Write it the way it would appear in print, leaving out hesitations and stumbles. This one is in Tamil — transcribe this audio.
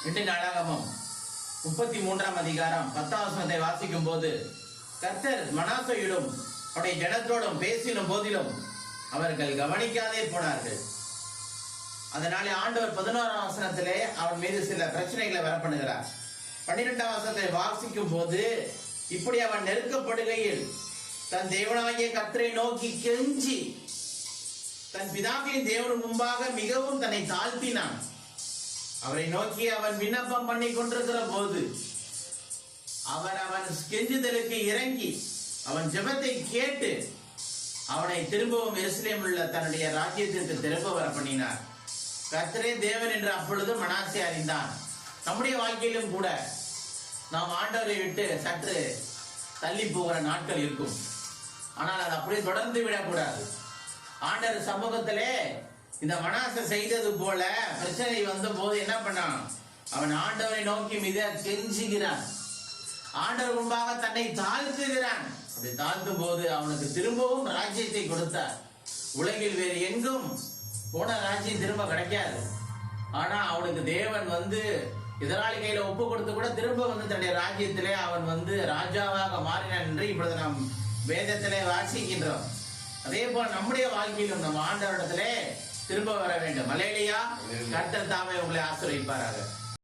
2 நாளாகமம் 33ஆம் அதிகாரம் 10ஆம் வசனத்தை வாசிக்கும் போது, கர்த்தர் மனாசேயோடும் அவருடைய ஜனத்தோடும் பேசின போதிலும் அவர்கள் கவனிக்காதே போனார்கள். அதனாலே ஆண்டவர் 11ஆம் வசனத்திலே அவன் மீது சில பிரச்சனைகளை வரப்பண்ணுகிறார். 12ஆம் வசனத்தை வாசிக்கும் போது, இப்படி அவன் நெருக்கப்படுகையில் தன் தேவனாகிய கர்த்தரை நோக்கி கெஞ்சி தன் பிதாக்களின் தேவன் முன்பாக மிகவும் தன்னை தாழ்த்தினான். அவரை நோக்கி அவன் விண்ணப்பம் பண்ணி கொண்டிருக்கிற போது அவன் கெஞ்சுதலுக்கு இறங்கி அவன் ஜெபத்தை கேட்டு அவனை திரும்பவும் எருசலேமில் உள்ள தன்னுடைய ராஜ்யத்திற்கு திரும்ப வர பண்ணினார். கர்த்தரே தேவன் என்று அப்பொழுது மனாசே அறிந்தான். நம்முடைய வாழ்க்கையிலும் கூட நாம் ஆண்டவரை விட்டு சற்று தள்ளி போகிற நாட்கள் இருக்கும். ஆனால் அது அப்படியே தொடர்ந்து விடக்கூடாது. ஆண்டவர் சமூகத்திலே இந்த மனாசே செய்தது போல பிரச்சனை வந்த போது என்ன பண்ணான்? அவன் ஆண்டவரை நோக்கி மிக கெஞ்சுகிறான். ஆண்டவர் முன்பாக தன்னை தாழ்த்துகிறான். அப்படி தாழ்த்தும் போது அவனுக்கு திரும்பவும் ராஜ்யத்தை கொடுத்தார். உலகில் வேறு எங்கும் போன ராஜ்யம் திரும்ப கிடைக்காது. ஆனா அவனுக்கு தேவன் எதிராளி கையில ஒப்பு கொடுத்து கூட திரும்ப தன்னுடைய ராஜ்யத்திலே அவன் ராஜாவாக மாறினான் என்று இப்பொழுது நாம் வேதத்திலே வாசிக்கின்றோம். அதே போல நம்முடைய வாழ்க்கையிலும் நம்ம ஆண்டவரிடத்திலே திரும்ப வர வேண்டும். அல்லேலூயா. கர்த்தர் தாமே உங்களை ஆசீர்வதிப்பாராக.